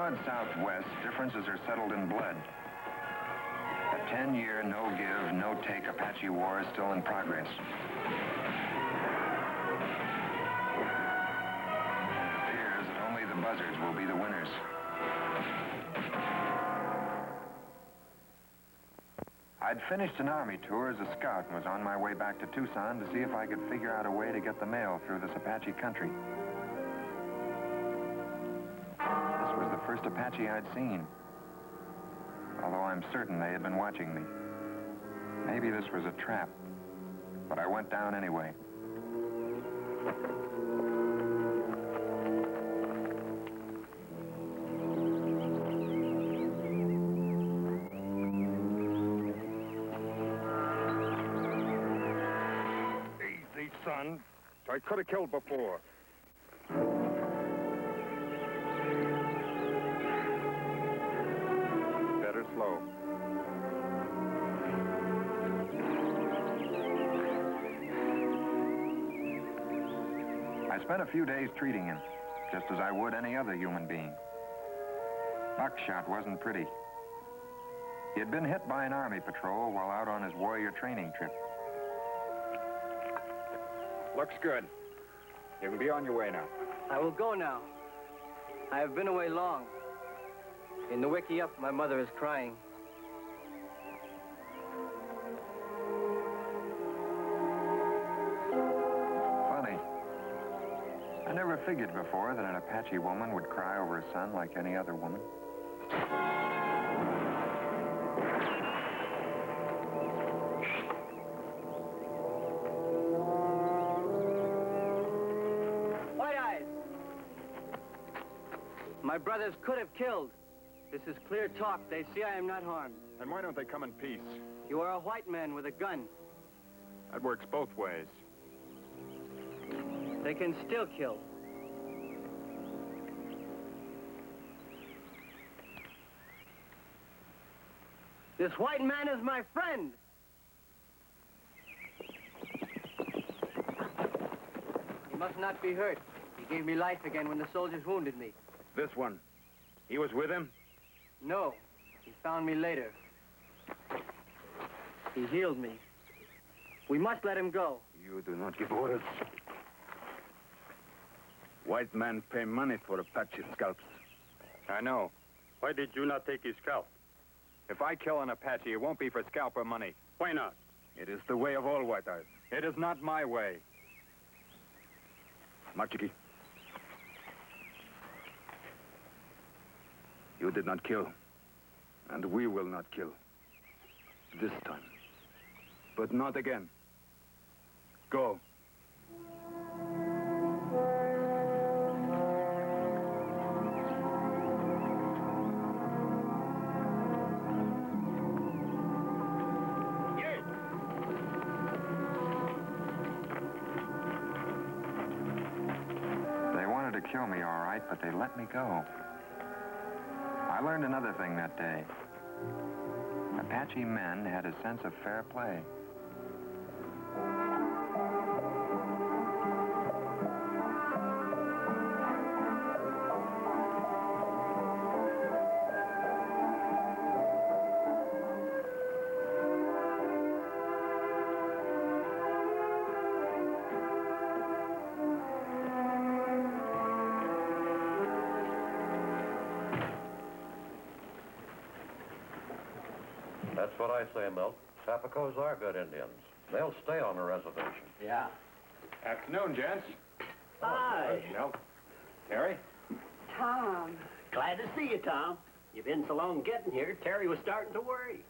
broad Southwest, differences are settled in blood. A 10-year, no-give, no-take Apache war is still in progress. And it appears that only the buzzards will be the winners. I'd finished an Army tour as a scout and was on my way back to Tucson to see if I could figure out a way to get the mail through this Apache country. This was the first Apache I'd seen, although I'm certain they had been watching me. Maybe this was a trap, but I went down anyway. Easy, son. I could have killed before. Better slow. I spent a few days treating him, just as I would any other human being. Buckshot wasn't pretty. He had been hit by an Army patrol while out on his warrior training trip. Looks good. You can be on your way now. I will go now. I have been away long. In the wiki up, my mother is crying. Funny. I never figured before that an Apache woman would cry over a son like any other woman. My brothers could have killed. This is clear talk. They see I am not harmed. And why don't they come in peace? You are a white man with a gun. That works both ways. They can still kill. This white man is my friend. He must not be hurt. He gave me life again when the soldiers wounded me. This one, he was with him? No, he found me later. He healed me. We must let him go. You do not give orders. White men pay money for Apache scalps. I know. Why did you not take his scalp? If I kill an Apache, it won't be for scalp or money. Why not? It is the way of all white eyes. It is not my way. Machiki. You did not kill, and we will not kill. This time. But not again. Go. They wanted to kill me, all right, but they let me go. I learned another thing that day. Apache men had a sense of fair play. That's what I say, Milt. Sapacos are good Indians. They'll stay on the reservation. Yeah. Afternoon, gents. Hi. Milt. Terry? Tom. Glad to see you, Tom. You've been so long getting here, Terry was starting to worry.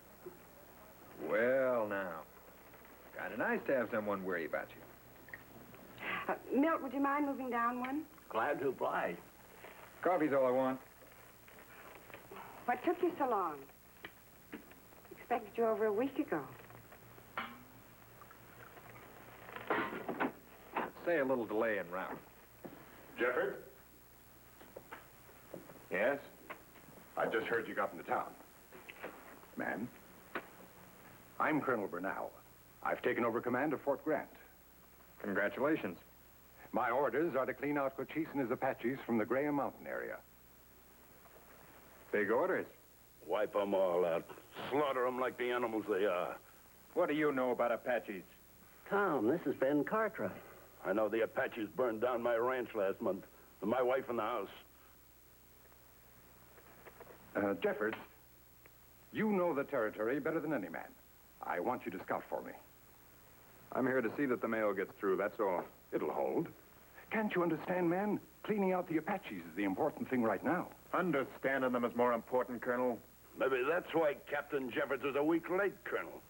Well, now. Kind of nice to have someone worry about you. Milt, would you mind moving down one? Glad to oblige. Coffee's all I want. What took you so long? Expected you over a week ago. Say a little delay en route. Jefford? Yes? I just heard you got into town. Ma'am, I'm Colonel Bernal. I've taken over command of Fort Grant. Congratulations. My orders are to clean out Cochise and his Apaches from the Graham Mountain area. Big orders. Wipe them all out. Slaughter them like the animals they are. What do you know about Apaches? Tom, this is Ben Cartwright. I know the Apaches burned down my ranch last month. And my wife in the house. Jeffords, you know the territory better than any man. I want you to scout for me. I'm here to see that the mail gets through, that's all. It'll hold. Can't you understand, man? Cleaning out the Apaches is the important thing right now. Understanding them is more important, Colonel. Maybe that's why Captain Jeffords is a week late, Colonel.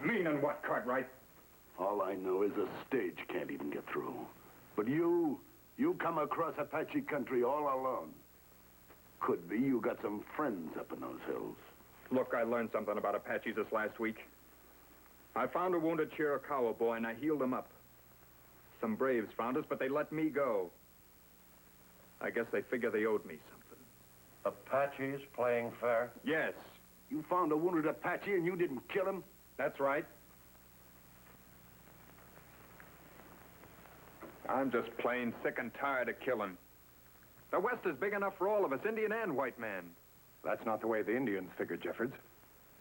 Meaning what, Cartwright? All I know is a stage can't even get through. But you come across Apache country all alone. Could be you got some friends up in those hills. Look, I learned something about Apaches this last week. I found a wounded Chiricahua boy, and I healed him up. Some braves found us, but they let me go. I guess they figure they owed me something. Apaches playing fair? Yes, You found a wounded Apache and you didn't kill him? that's right. I'm just plain sick and tired of killing. The West is big enough for all of us, Indian and white man. That's not the way the Indians figured, Jeffords.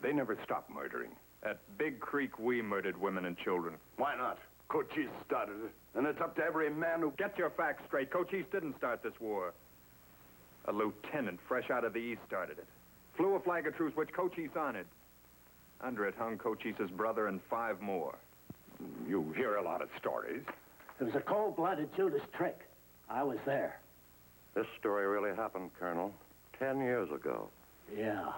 They never stopped murdering. At Big Creek, we murdered women and children. Why not? Cochise started it. And it's up to every man who... Get your facts straight. Cochise didn't start this war. A lieutenant fresh out of the East started it. Flew a flag of truce, which Cochise honored. Under it hung Cochise's brother and 5 more. You hear a lot of stories. It was a cold-blooded Judas trick. I was there. This story really happened, Colonel, 10 years ago. Yeah.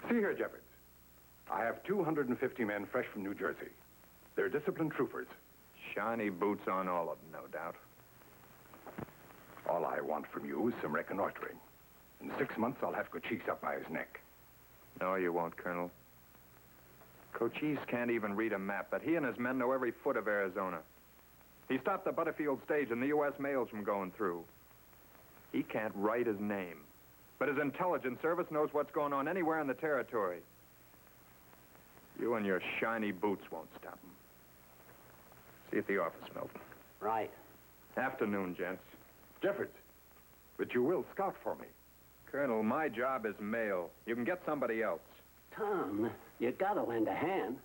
See here, Jeffords. I have 250 men fresh from New Jersey. They're disciplined troopers. Shiny boots on all of them, no doubt. All I want from you is some reconnoitering. In 6 months, I'll have Cochise up by his neck. No, you won't, Colonel. Cochise can't even read a map, but he and his men know every foot of Arizona. He stopped the Butterfield stage and the U.S. mails from going through. He can't write his name, but his intelligence service knows what's going on anywhere in the territory. You and your shiny boots won't stop him. See you at the office, Milton. Right. Afternoon, gents. Jeffords, but you will scout for me. Colonel, my job is mail. You can get somebody else. Tom, you gotta lend a hand.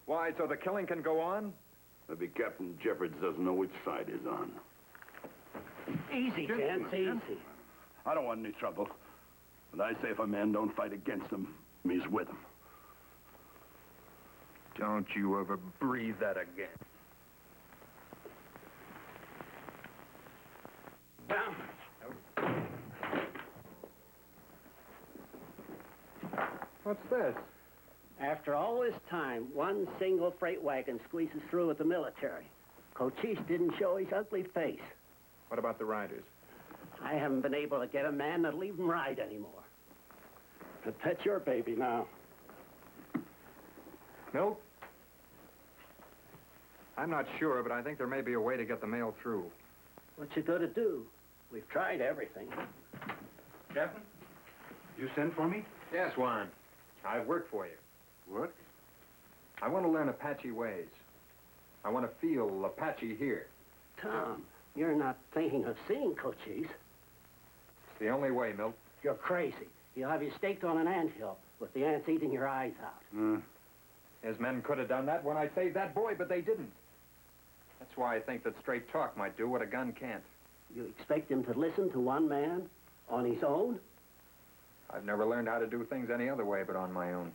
Why, so the killing can go on? Maybe Captain Jeffords doesn't know which side he's on. Easy, gents, easy. I don't want any trouble. But I say if a man don't fight against him, he's with him. Don't you ever breathe that again. What's this? After all this time, one single freight wagon squeezes through with the military. Cochise didn't show his ugly face. What about the riders? I haven't been able to get a man that'll even ride anymore. But that's your baby now. Milt? I'm not sure, but I think there may be a way to get the mail through. What you gonna do? We've tried everything. Captain? You send for me? Yes, Juan. I've worked for you. Work? I want to learn Apache ways. I want to feel Apache here. Tom, you're not thinking of seeing Cochise. It's the only way, Milt. You're crazy. He'll have you staked on an anthill with the ants eating your eyes out. His men could have done that when I saved that boy, but they didn't. That's why I think that straight talk might do what a gun can't. You expect him to listen to one man on his own? I've never learned how to do things any other way but on my own.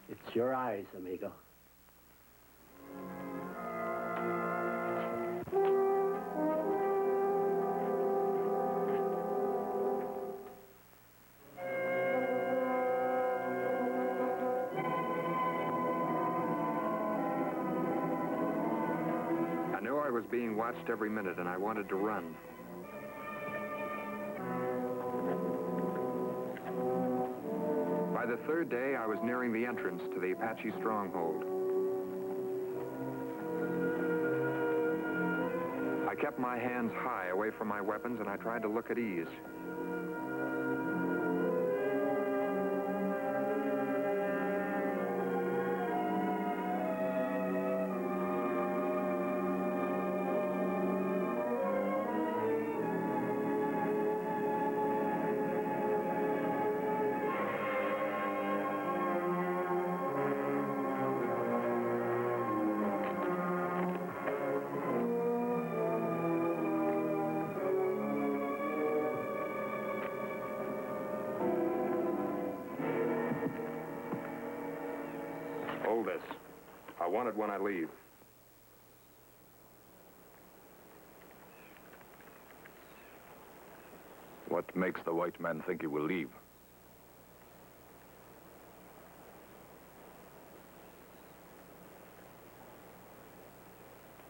It's your eyes, amigo. I knew I was being watched every minute, and I wanted to run. By the 3rd day, I was nearing the entrance to the Apache stronghold. I kept my hands high away from my weapons, and I tried to look at ease. want it when I leave. What makes the white man think he will leave?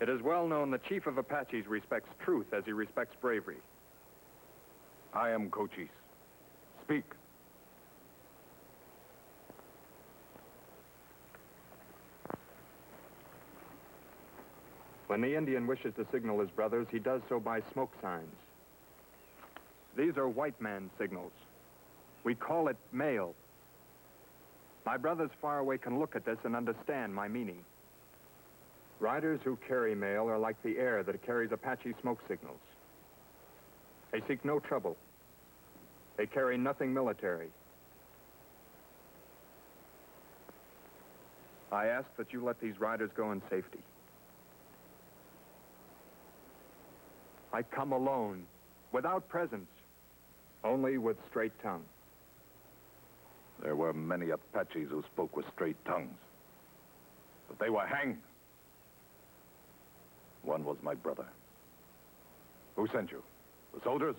It is well known the chief of Apaches respects truth as he respects bravery. I am Cochise. Speak. When the Indian wishes to signal his brothers, he does so by smoke signs. These are white man signals. We call it mail. My brothers far away can look at this and understand my meaning. Riders who carry mail are like the air that carries Apache smoke signals. They seek no trouble. They carry nothing military. I ask that you let these riders go in safety. I come alone, without presents, only with straight tongue. There were many Apaches who spoke with straight tongues. But they were hanged. One was my brother. Who sent you? The soldiers?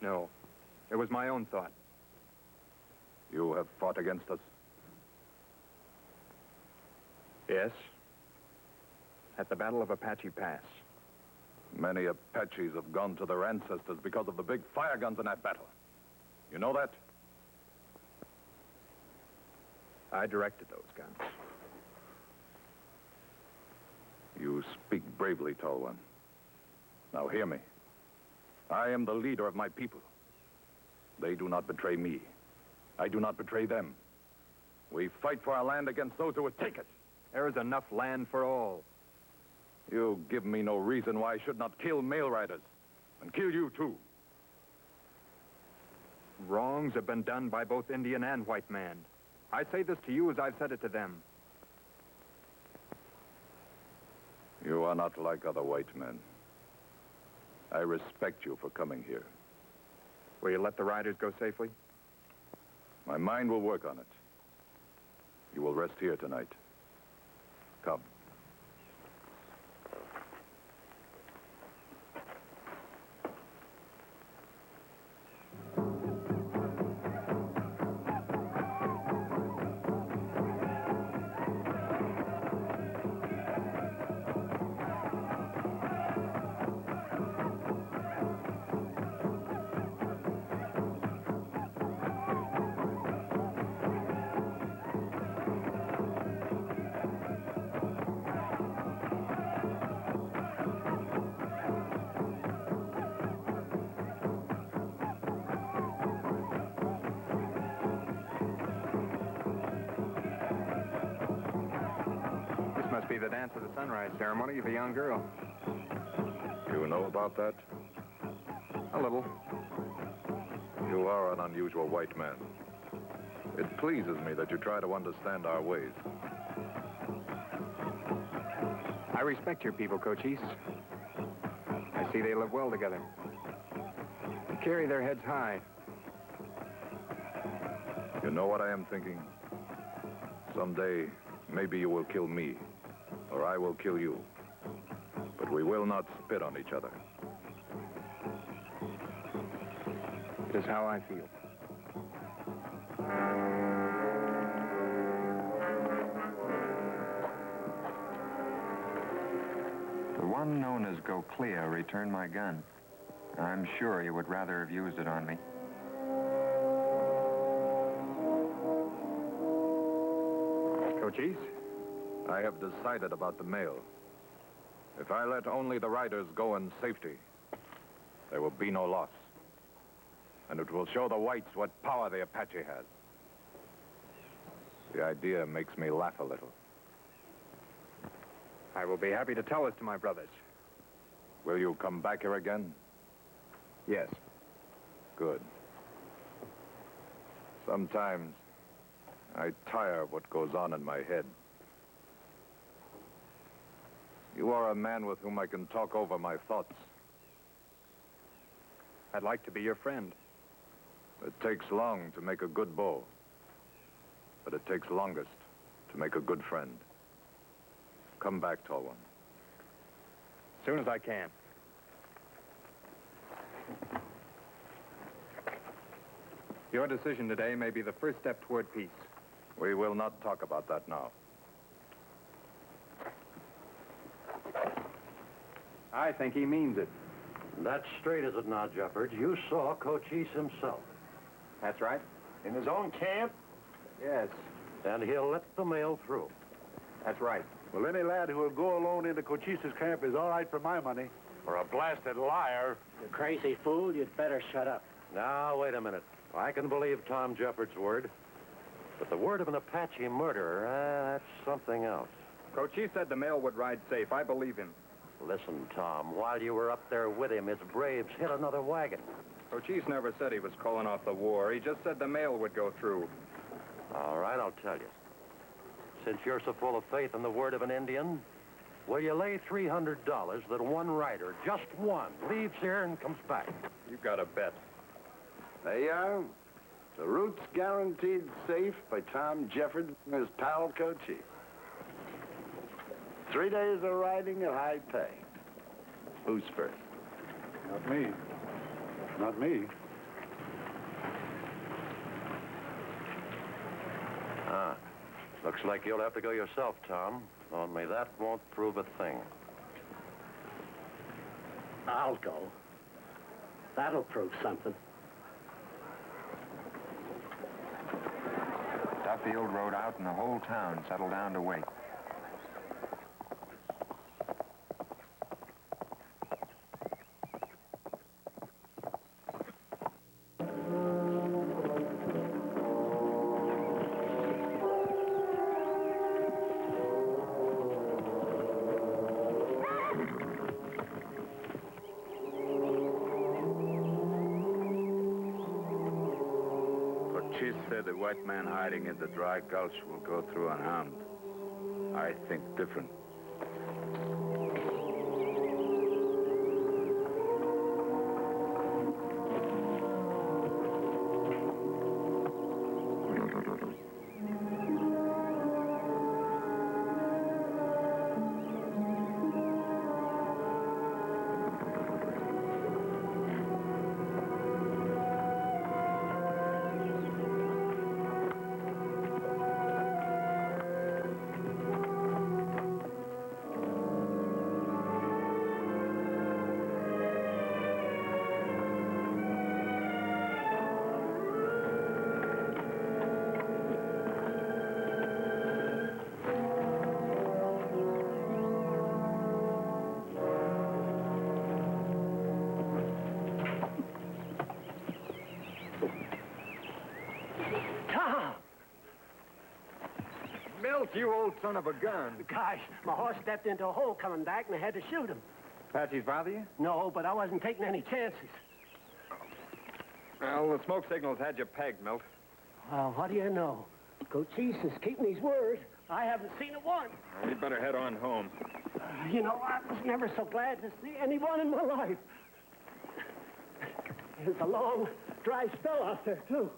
No, it was my own thought. You have fought against us? Yes, at the Battle of Apache Pass. Many Apaches have gone to their ancestors because of the big fire guns in that battle. You know that? I directed those guns. You speak bravely, tall one. Now hear me. I am the leader of my people. They do not betray me. I do not betray them. We fight for our land against those who would take it. There is enough land for all. You give me no reason why I should not kill mail riders. And kill you, too. Wrongs have been done by both Indian and white man. I say this to you as I've said it to them. You are not like other white men. I respect you for coming here. Will you let the riders go safely? My mind will work on it. You will rest here tonight. Come. Must be the dance of the sunrise ceremony of a young girl. You know about that? A little. You are an unusual white man. It pleases me that you try to understand our ways. I respect your people, Cochise. I see they live well together. They carry their heads high. You know what I am thinking? Someday, maybe you will kill me, or I will kill you. But we will not spit on each other. It is how I feel. The one known as Go Clear returned my gun. I'm sure you would rather have used it on me. Cochise? I have decided about the mail. If I let only the riders go in safety, there will be no loss. And it will show the whites what power the Apache has. The idea makes me laugh a little. I will be happy to tell this to my brothers. Will you come back here again? Yes. Good. Sometimes I tire of what goes on in my head. You are a man with whom I can talk over my thoughts. I'd like to be your friend. It takes long to make a good bow, but it takes longest to make a good friend. come back, tall one. As soon as I can. Your decision today may be the first step toward peace. We will not talk about that now. I think he means it. That's straight, is it not, Jeffords? You saw Cochise himself. That's right. In his own camp? Yes, And he'll let the mail through. that's right. Well, any lad who will go alone into Cochise's camp is all right for my money. For a blasted liar. You crazy fool, you'd better shut up. Now, wait a minute. I can believe Tom Jeffords' word. But the word of an Apache murderer, that's something else. Cochise said the mail would ride safe. I believe him. Listen, Tom, while you were up there with him, his braves hit another wagon. Cochise never said he was calling off the war. He just said the mail would go through. All right, I'll tell you. Since you're so full of faith in the word of an Indian, will you lay $300 that one rider, just one, leaves here and comes back? You got a bet. There you are. The route's guaranteed safe by Tom Jeffords and his pal Cochise. 3 days of riding at high pay. Who's first? Not me. Not me. Ah, looks like you'll have to go yourself, Tom. Only that won't prove a thing. I'll go. That'll prove something. Duffield rode out and the whole town settled down to wait. Cochise said the white man hiding in the dry gulch will go through unharmed. I think different. Tom! Milt, you old son of a gun. Gosh, my horse stepped into a hole coming back and I had to shoot him. Apaches bother you? No, but I wasn't taking any chances. Well, the smoke signals had you pegged, Milt. Well, what do you know? Cochise is keeping his word. I haven't seen it once. Well, you'd better head on home. You know, I was never so glad to see anyone in my life. It's a long, dry spell out there, too.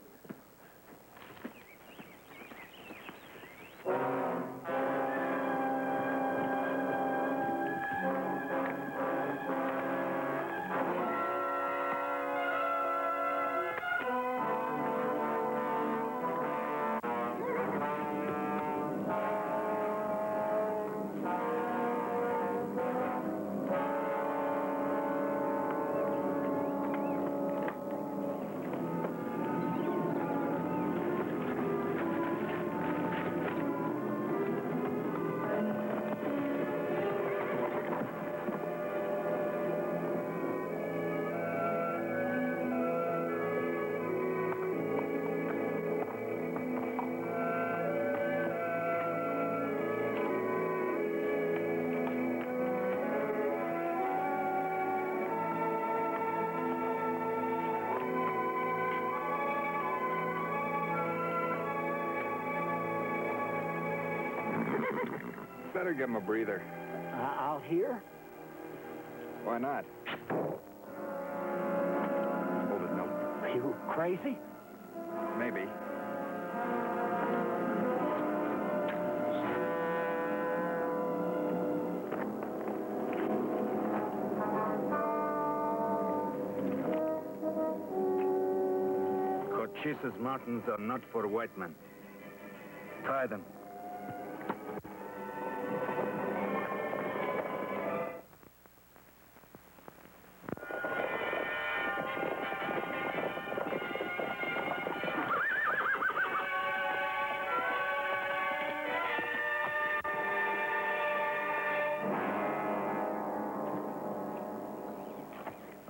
Better give him a breather. Out here? Why not? Hold it, Milt. Are you crazy? Maybe. Cochise's mountains are not for white men. Tie them.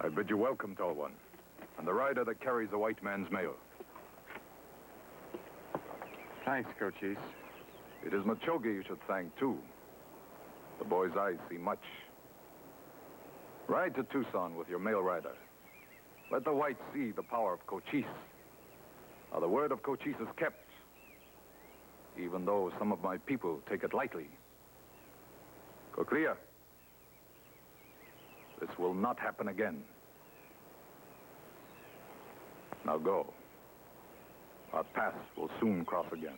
I bid you welcome, tall one, and the rider that carries the white man's mail. Thanks, Cochise. It is Machogi you should thank, too. The boy's eyes see much. Ride to Tucson with your mail rider. Let the whites see the power of Cochise. Now, the word of Cochise is kept, even though some of my people take it lightly. Go clear. This will not happen again. Now go. Our paths will soon cross again.